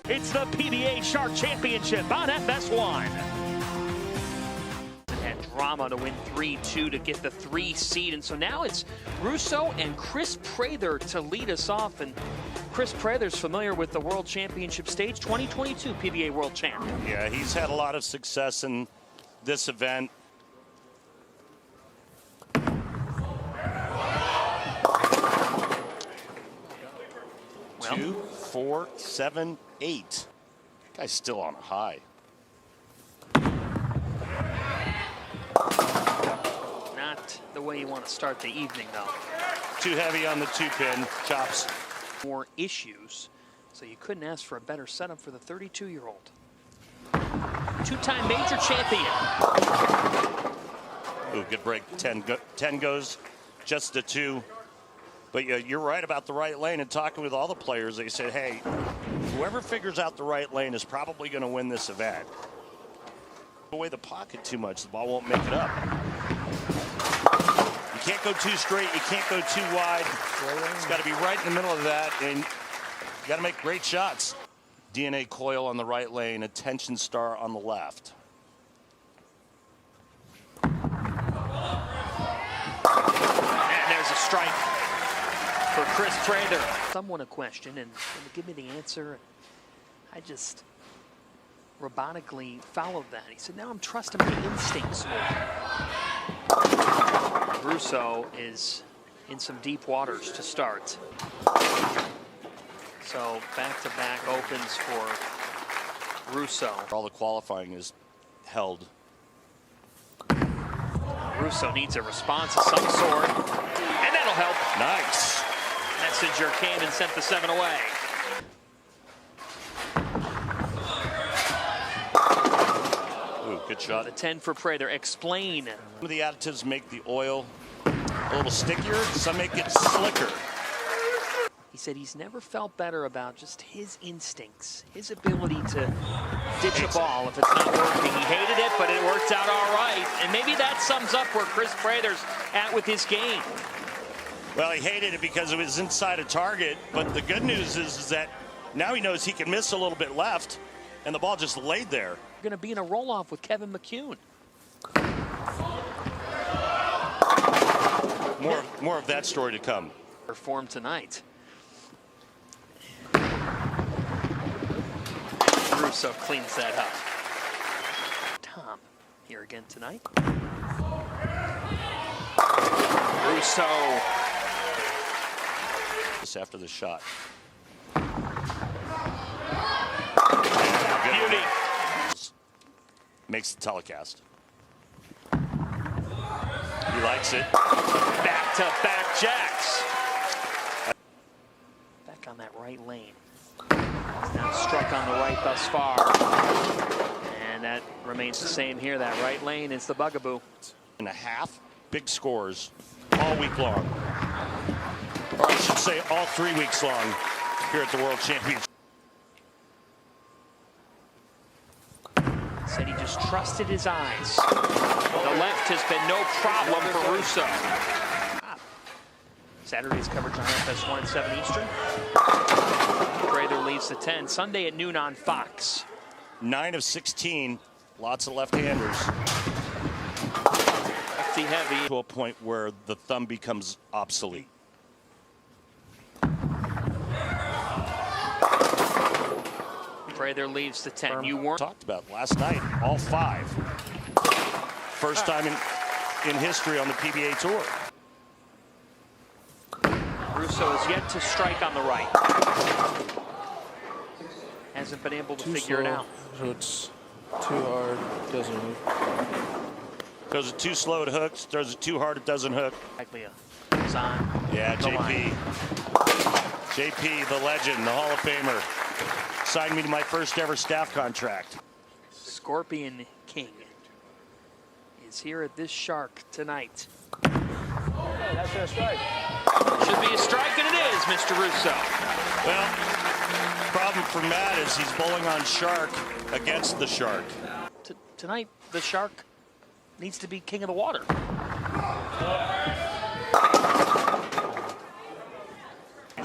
It's the PBA Shark Championship on FS1. Had drama to win 3-2 to get the 3 seed, and so now it's Russo and Chris Prather to lead us off. And Chris Prather's familiar with the World Championship stage, 2022 PBA World Champ. Yeah, he's had a lot of success in this event. Well, 2, 4, 7, 8. Guy's still on a high. not the way you want to start the evening, though. Too heavy on the 2-pin, chops. More issues, so you couldn't ask for a better setup for the 32-year-old. Two-time major champion. Ooh, good break. 10 goes just to 2. But you're right about the right lane, and talking with all the players, they said, hey, whoever figures out the right lane is probably going to win this event. Away the pocket too much, the ball won't make it up. You can't go too straight, you can't go too wide. It's got to be right in the middle of that, and you got to make great shots. DNA coil on the right lane, a tension star on the left. And there's a strike for Chris Prather. Someone a question, and give me the answer. I just robotically followed that. He said, now I'm trusting my instincts more. Russo is in some deep waters to start. So back-to-back opens for Russo. All the qualifying is held. Russo needs a response of some sort, and that'll help. Nice. Messenger came and sent the 7 away. Ooh, good shot. The 10 for Prather. Explain. Some of the additives make the oil a little stickier, some make it slicker. He said he's never felt better about just his instincts, his ability to ditch a ball if it's not working. He hated it, but it worked out all right. And maybe that sums up where Chris Prather's at with his game. Well, he hated it because it was inside a target, but the good news is that now he knows he can miss a little bit left, and the ball just laid there. We're going to be in a roll-off with Kevin McCune. More of that story to come. Perform tonight. Russo cleans that up. Tom here again tonight. Russo. Just after the shot. Beauty. Makes the telecast. He likes it. Back-to-back jacks. Back on that right lane. Now struck on the right thus far. And that remains the same here. That right lane is the bugaboo. And a half, big scores all week long. Or I should say all 3 weeks long here at the World Championship. Said he just trusted his eyes. The left has been no problem for Russo. Saturday's coverage on FS1 at 7 Eastern. Prather leads the 10. Sunday at noon on Fox. 9 of 16. Lots of left-handers. Lefty heavy. To a point where the thumb becomes obsolete. Prather leaves the 10. You weren't talked about last night, all 5. First time in history on the PBA Tour. Russo is yet to strike on the right. Hasn't been able to figure it out. So it's too hard, doesn't hook. Goes it too slow, it hooks. Does it too hard, it doesn't hook. Likely is on. Yeah, the JP. line. JP, the legend, the Hall of Famer. Signed me to my first ever staff contract. Scorpion King is here at this Shark tonight. Hey, that's a strike. Should be a strike, and it is, Mr. Russo. Well, problem for Matt is he's bowling on Shark against the Shark. Tonight, the Shark needs to be king of the water.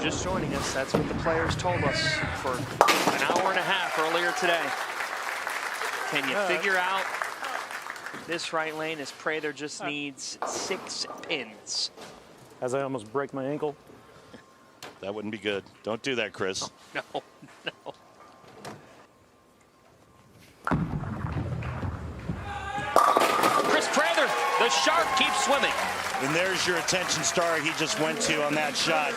just joining us, that's what the players told us for an hour and a half earlier today. Can you figure out this right lane as Prather just needs 6 pins? As I almost break my ankle. That wouldn't be good. Don't do that, Chris. No, no. Chris Prather, the shark keeps swimming. And there's your attention star he just went to on that shot.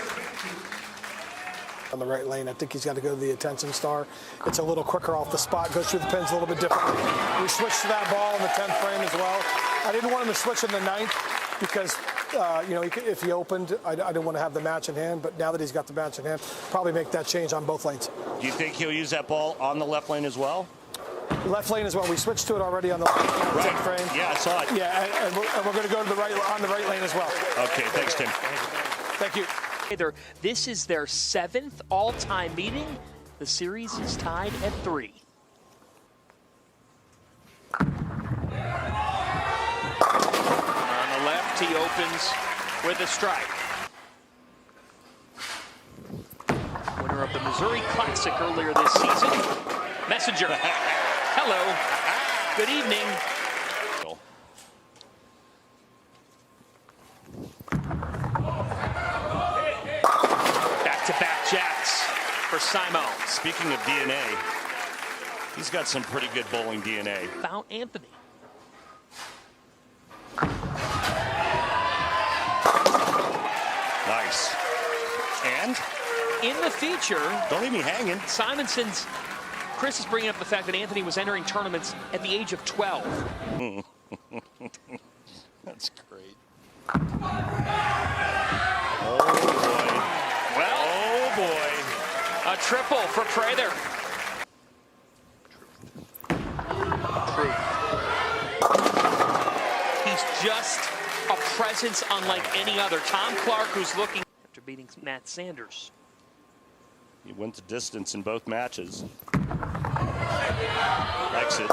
On the right lane, I think he's got to go to the attention star. It's a little quicker off the spot, goes through the pins a little bit differently. We switched to that ball in the 10th frame as well. I didn't want him to switch in the 9th because, you know, if he opened, I didn't want to have the match in hand. But now that he's got the match in hand, probably make that change on both lanes. Do you think he'll use that ball on the left lane as well? Left lane as well. We switched to it already on the 10th frame. Yeah, I saw it. Yeah, and we're going to go to the right on the right lane as well. Okay, thanks, Tim. Thank you. This is their 7th all-time meeting. The series is tied at 3. On the left, he opens with a strike. Winner of the Missouri Classic earlier this season, Messenger. Hello. Good evening. Back-to-back jacks for Simo. Speaking of DNA, he's got some pretty good bowling DNA. About Anthony. Nice. And? In the feature, Don't leave me hanging. Simonson's, Chris is bringing up the fact that Anthony was entering tournaments at the age of 12. That's great. Oh, boy. Well, Oh, boy. a triple for Prather. Truth. He's just a presence unlike any other. Tom Clark, who's looking after beating Matt Sanders. He went the distance in both matches. Likes it.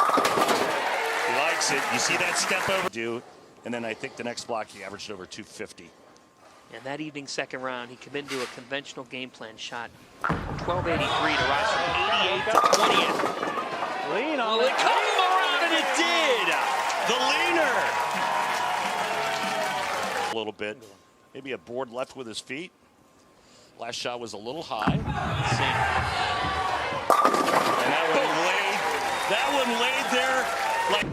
He likes it. You see that step over? And then I think the next block he averaged over 250. And that evening's second round, he committed to a conventional game plan, shot 1283 to rise from 88 to 20th. Lean on Well, it. it come around and it did. The leaner. A little bit. Maybe a board left with his feet. Last shot was a little high. And that one laid there like.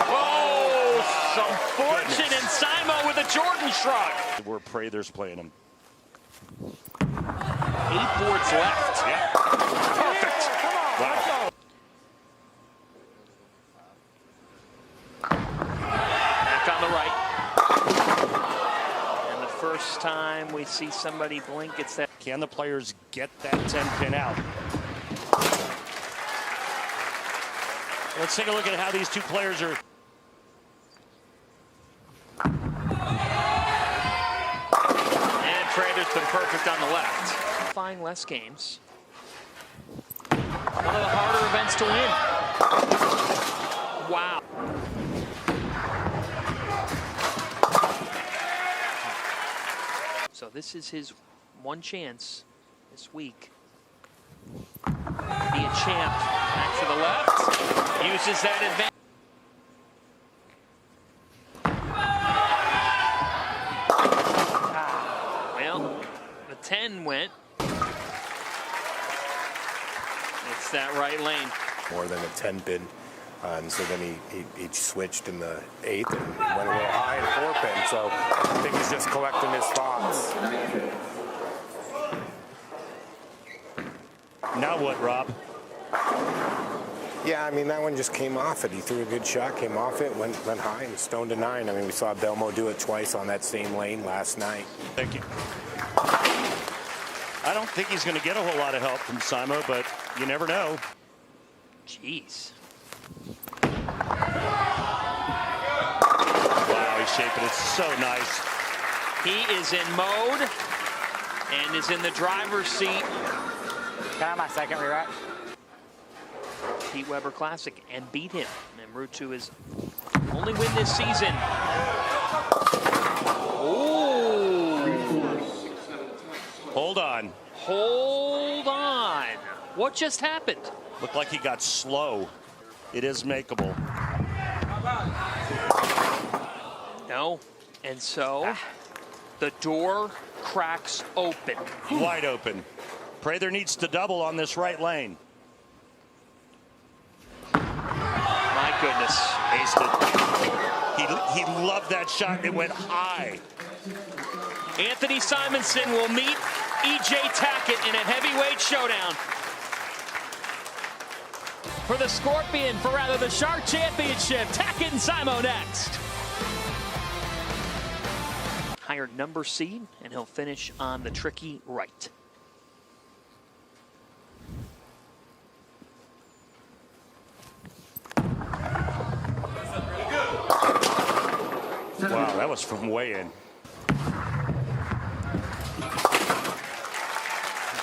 Oh, some fortune in Simo with a Jordan shrug. Where Prather's playing him. 8 boards left. Yeah. Perfect. Wow. Back on the right. And the first time we see somebody blink, it's that. Can the players get that 10 pin out? Let's take a look at how these two players are. And Prather's been perfect on the left. Flying less games. One of the harder events to win. Wow. So this is his one chance this week. Be a champ. Back to the left. Uses that advantage. Well, the 10 went. It's that right lane. More than a 10 pin. And so then he switched in the 8th and he went a little high in 4 pin. So I think he's just collecting his spots. Now what, Rob? Yeah, I mean, that one just came off it. He threw a good shot, came off it, went high and stoned to 9. I mean, we saw Belmo do it twice on that same lane last night. Thank you. I don't think he's going to get a whole lot of help from Simo, but you never know. Jeez. Wow, he's shaping it so nice. He is in mode and is in the driver's seat. Can I have my second re-rack? Pete Weber Classic and beat him en route to his only win this season. Oh! Hold on. Hold on. What just happened? Looked like he got slow. It is makeable. No. And so the door cracks open. Wide open. Prather needs to double on this right lane. My goodness. Aced it. He loved that shot. It went high. Anthony Simonson will meet E.J. Tackett in a heavyweight showdown for the Scorpion, for rather the Shark Championship. Tackett and Simo next. Higher number seed, and he'll finish on the tricky right. Wow, that was from way in.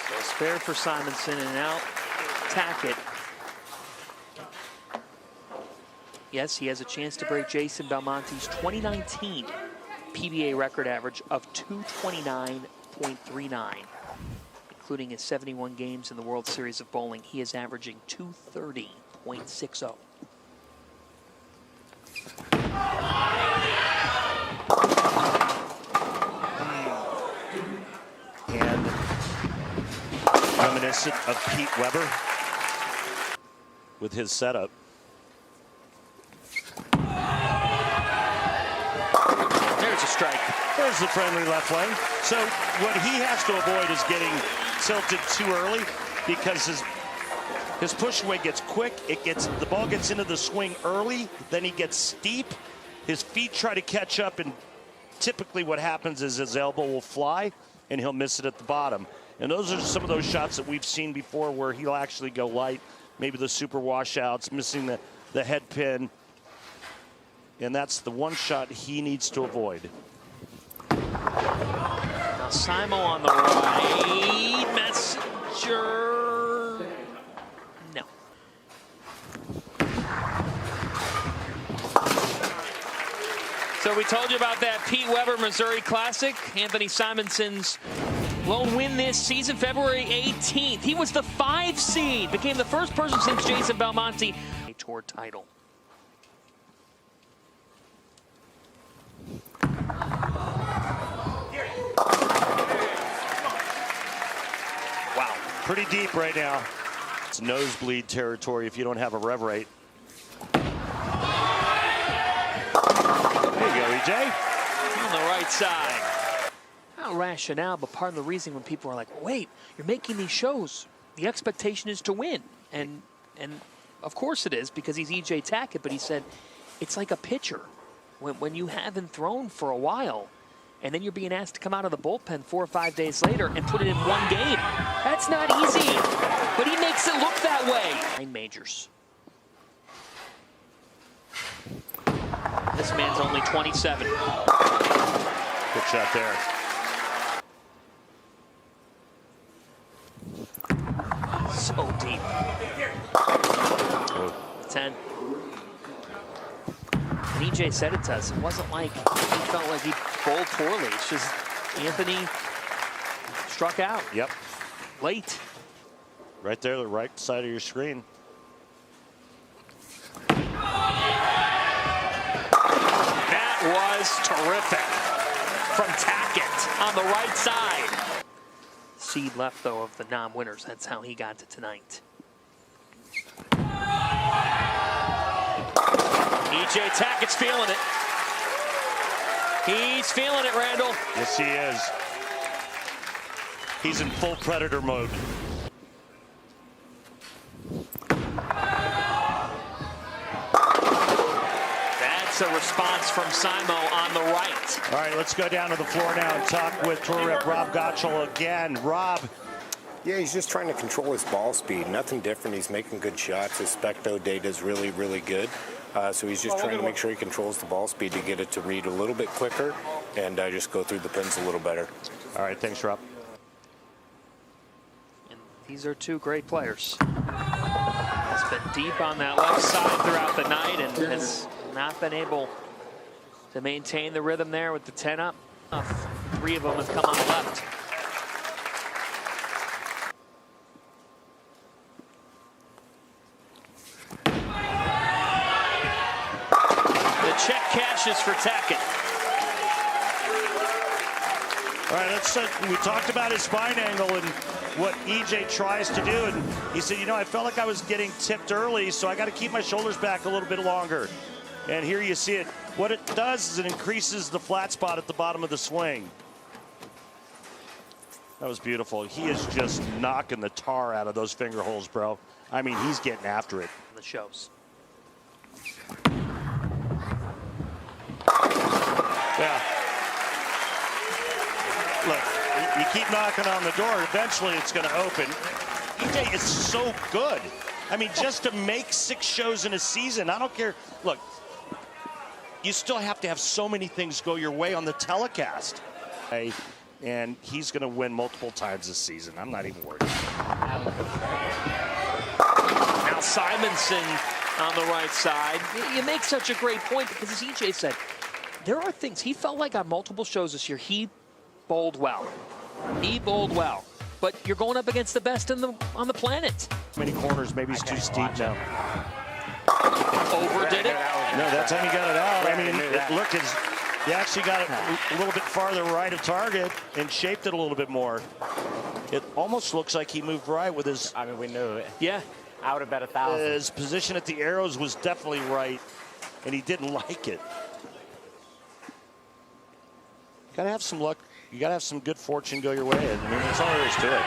So spared for Simonson, and now Tackett. Yes, he has a chance to break Jason Belmonte's 2019 PBA record average of 229.39. Including his 71 games in the World Series of Bowling, he is averaging 230.60. And reminiscent of Pete Weber with his setup. There's a strike. There's the friendly left lane. So what he has to avoid is getting tilted too early, because his push away gets quick. The ball gets into the swing early, then he gets steep. His feet try to catch up, and typically what happens is his elbow will fly and he'll miss it at the bottom. And those are some of those shots that we've seen before where he'll actually go light, maybe the super washouts, missing the head pin. And that's the one shot he needs to avoid. Now Simo on the right. Messenger. No. So we told you about that Pete Weber Missouri Classic. Anthony Simonson's lone win this season, February 18th. He was the 5 seed, became the first person since Jason Belmonte a tour title. Wow. Pretty deep right now. It's nosebleed territory if you don't have a rev rate. There you go, EJ. On the right side. Not rationale, but part of the reason when people are like, wait, you're making these shows, the expectation is to win. And of course it is, because he's E.J. Tackett, but he said it's like a pitcher. When you haven't thrown for a while, and then you're being asked to come out of the bullpen 4 or 5 days later and put it in one game. That's not easy, but he makes it look that way. 9 majors. This man's only 27. Good shot there. So deep. 10. And EJ said it to us. It wasn't like he felt like he bowled poorly. It's just Anthony struck out. Yep. Late. Right there, the right side of your screen. That was terrific from Tackett on the right side. Seed left, though, of the non-winners. That's how he got to tonight. E.J. Tackett's feeling it. He's feeling it, Randall. Yes, he is. He's in full predator mode. That's a response from Simo on the right. All right, let's go down to the floor now and talk with tour rep Rob Gottschall again. Rob. Yeah, he's just trying to control his ball speed. Nothing different. He's making good shots. His specto data is really, really good. So he's just trying to make sure he controls the ball speed to get it to read a little bit quicker and just go through the pins a little better. All right, thanks, Rob. And these are two great players. As been deep on that left side throughout the night and has not been able to maintain the rhythm there with the 10 up. 3 of them have come on the left. The check cashes for Tackett. All right, we talked about his spine angle and what EJ tries to do, and he said, you know, I felt like I was getting tipped early, so I got to keep my shoulders back a little bit longer. And here you see it. What it does is it increases the flat spot at the bottom of the swing. That was beautiful. He is just knocking the tar out of those finger holes, bro. I mean, he's getting after it. The shows. Yeah. Look, you keep knocking on the door, eventually it's going to open. EJ is so good. I mean, just to make 6 shows in a season, I don't care. Look, you still have to have so many things go your way on the telecast. And he's going to win multiple times this season. I'm not even worried. Now Simonson on the right side. You make such a great point because, as EJ said, there are things. He felt like on multiple shows this year, he bowled well. He bowled well. But you're going up against the best on the planet. Many corners, maybe it's too steep now. Overdid it. No, that time he got it out. I mean, look, he actually got it a little bit farther right of target and shaped it a little bit more. It almost looks like he moved right with his... I mean, we knew it. Yeah. I would have bet 1,000. His position at the arrows was definitely right, and he didn't like it. Got to have some luck. You got to have some good fortune go your way. I mean, that's all there is to it.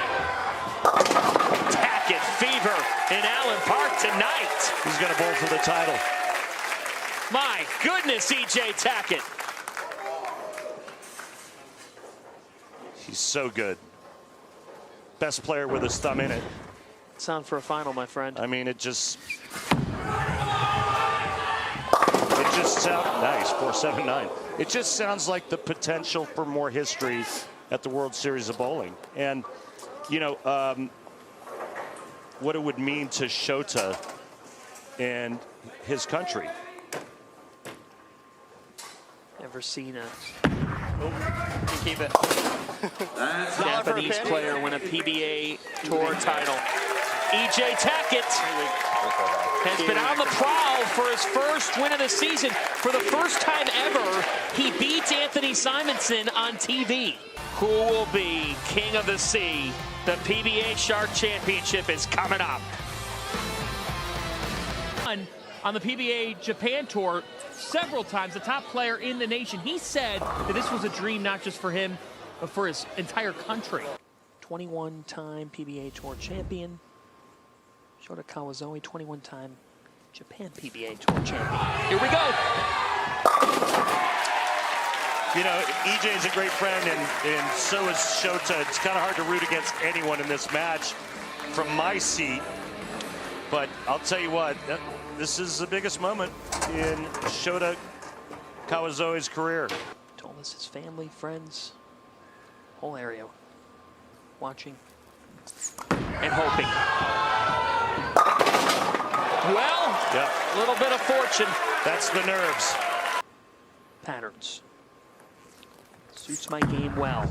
Tackett fever in Allen Park tonight. He's going to bowl for the title. My goodness, EJ Tackett. He's so good. Best player with his thumb in it. It's on for a final, my friend. I mean, it just sounds nice. 479. It just sounds like the potential for more history at the World Series of Bowling, and you know what it would mean to Shota and his country. Never seen a Keep it. Japanese player win a PBA Tour title. EJ Tackett has been on the prowl for his first win of the season. For the first time ever, he beats Anthony Simonson on TV. Who will be king of the sea? The PBA Shark Championship is coming up. On the PBA Japan Tour several times, the top player in the nation. He said that this was a dream not just for him, but for his entire country. 21-time PBA Tour champion. Shota Kawazoe, 21-time Japan PBA Tour champion. Here we go. You know, EJ is a great friend, and so is Shota. It's kind of hard to root against anyone in this match from my seat. But I'll tell you what, this is the biggest moment in Shota Kawazoe's career. Told us his family, friends, whole area watching and hoping. Well, a little bit of fortune. That's the nerves. Patterns. Suits my game well.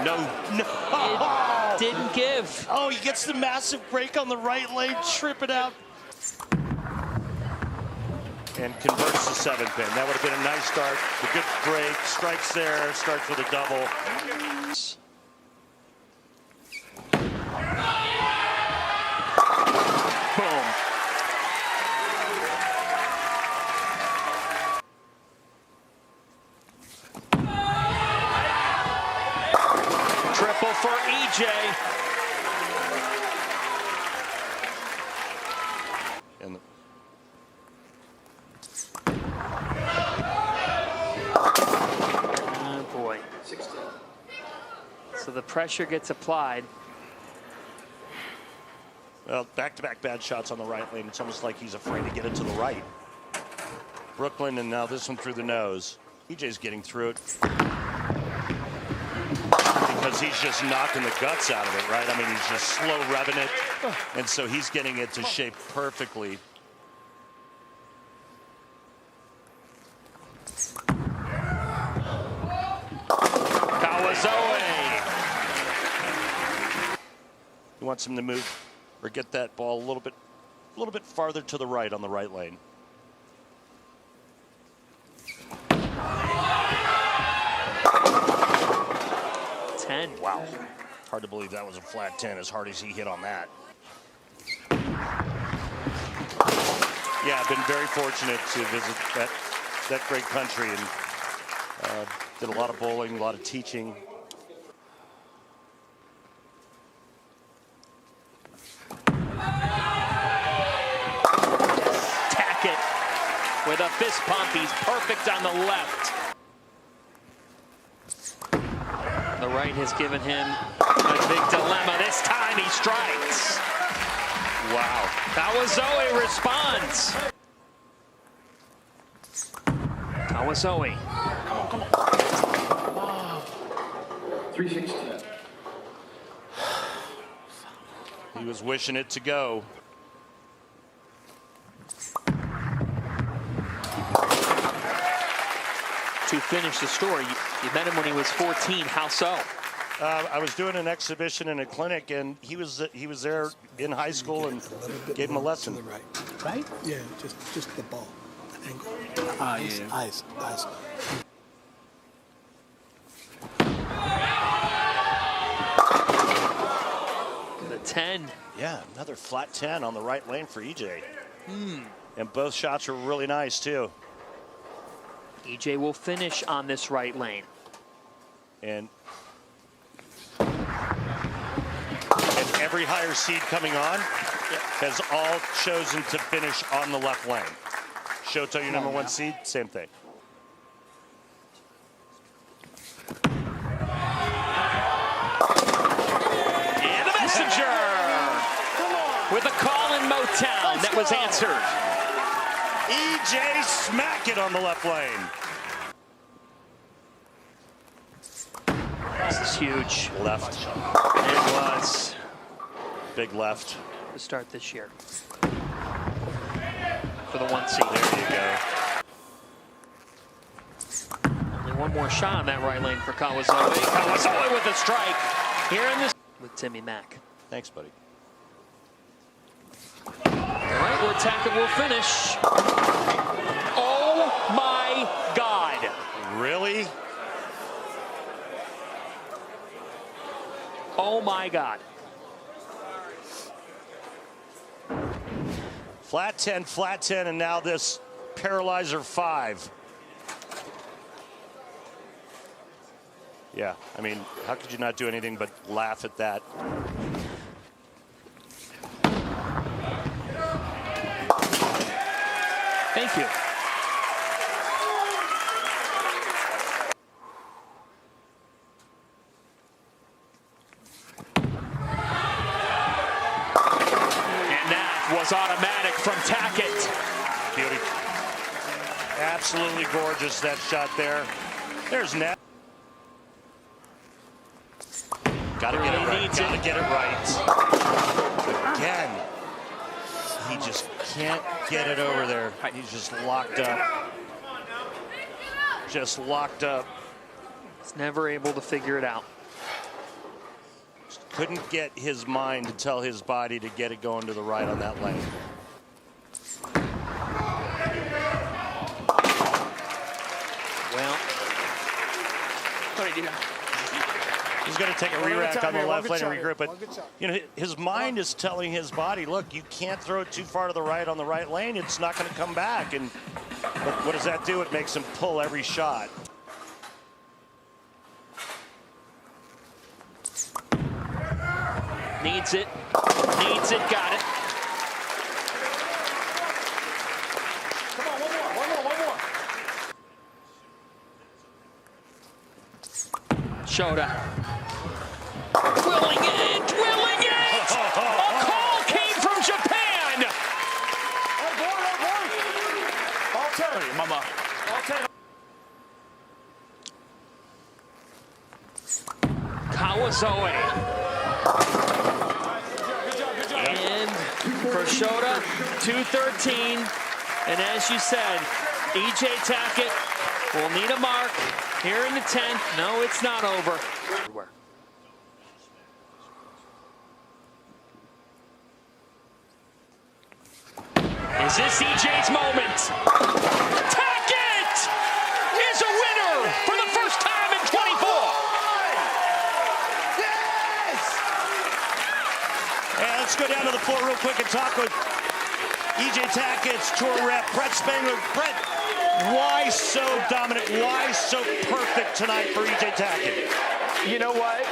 No. It didn't give. Oh, he gets the massive break on the right lane, trip it out. And converts the 7-pin. That would have been a nice start. A good break, strikes there, starts with a double. Boom. Triple for EJ. And oh boy. So the pressure gets applied. well, back-to-back bad shots on the right lane. It's almost like he's afraid to get it to the right. Brooklyn, and now this one through the nose. EJ's getting through it. because he's just knocking the guts out of it, right? I mean, he's just slow revving it, and so he's getting it to shape perfectly. He wants him to move or get that ball a little bit farther to the right on the right lane. Wow. Hard to believe that was a flat 10 as hard as he hit on that. Yeah, I've been very fortunate to visit that great country and did a lot of bowling, a lot of teaching. Tackett with a fist pump. He's perfect on the left. The right has given him a big dilemma. This time he strikes. Wow. Kawazoe responds. Kawazoe. Come on. 316. He was wishing it to go. To finish the story, you met him when he was 14. How so? I was doing an exhibition in a clinic, and he was there in high school and gave him a lesson. To the right. Right? Yeah, just the ball, the angle. Eyes. The 10. Yeah, another flat 10 on the right lane for EJ. And both shots were really nice too. EJ will finish on this right lane. And every higher seed coming on has all chosen to finish on the left lane. Shoto, your number 1 seed, same thing. And the messenger with a call in Motown that was answered. EJ smack it on the left lane. This is huge. Left. It was. Big left. To start this year. For the 1 seed. There you go. Only one more shot on that right lane for Kawazoe. Kawazoe with a strike here in this with Timmy Mack. Thanks, buddy. All right, where Tackett will finish. Oh my God. Really? Oh my God. Flat 10, and now this paralyzer 5. Yeah, I mean, how could you not do anything but laugh at that? Thank you. Was automatic from Tackett. Beauty. Absolutely gorgeous, that shot there. There's net. Gotta get it right. Gotta get it right. Again, he just can't get it over there. He's just locked up. Just locked up. He's never able to figure it out. Couldn't get his mind to tell his body to get it going to the right on that lane. Well, he's going to take a re-rack on the left lane and regroup. But you know, his mind is telling his body, look, you can't throw it too far to the right on the right lane. It's not going to come back. And what does that do? It makes him pull every shot. Needs it, got it. Come on, one more. Shota. Drilling it! A call came from Japan! All 10. Mama. All 10. WSOB. And for Shota, 213. And as you said, E.J. Tackett will need a mark here in the 10th. No, it's not over. Is this E.J.'s moment? Tackett is a winner for the first time in 24. And let's go down to the floor real quick and talk with E.J. Tackett's tour rep, Brett Spangler. Brett, why so dominant? Why so perfect tonight for E.J. Tackett? You know what?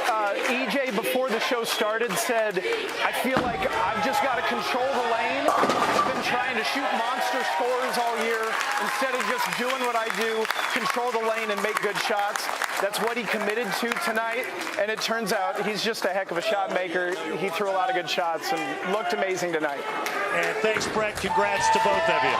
EJ, before the show started, said, I feel like I've just got to control the lane. I've been trying to shoot monster scores all year instead of just doing what I do, control the lane and make good shots. That's what he committed to tonight, and it turns out he's just a heck of a shot maker. He threw a lot of good shots and looked amazing tonight. And thanks, Brett. Congrats to both of you.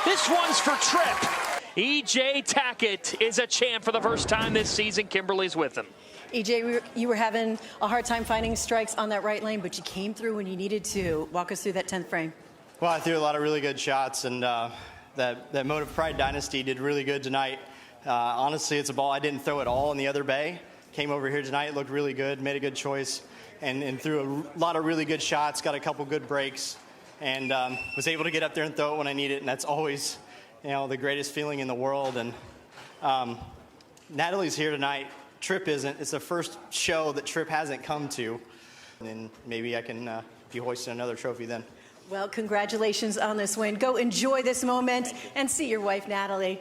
This one's for Tripp. E.J. Tackett is a champ for the first time this season. Kimberly's with him. EJ, you were having a hard time finding strikes on that right lane, but you came through when you needed to. Walk us through that 10th frame. Well, I threw a lot of really good shots, and that Motive Pride Dynasty did really good tonight. Honestly, it's a ball I didn't throw at all in the other bay. Came over here tonight, looked really good, made a good choice, and threw a lot of really good shots, got a couple good breaks, and was able to get up there and throw it when I need it, and that's always, the greatest feeling in the world. And Natalie's here tonight. Tripp isn't. It's the first show that Tripp hasn't come to. And maybe I can be hoisting another trophy then. Well, congratulations on this win. Go enjoy this moment and see your wife, Natalie.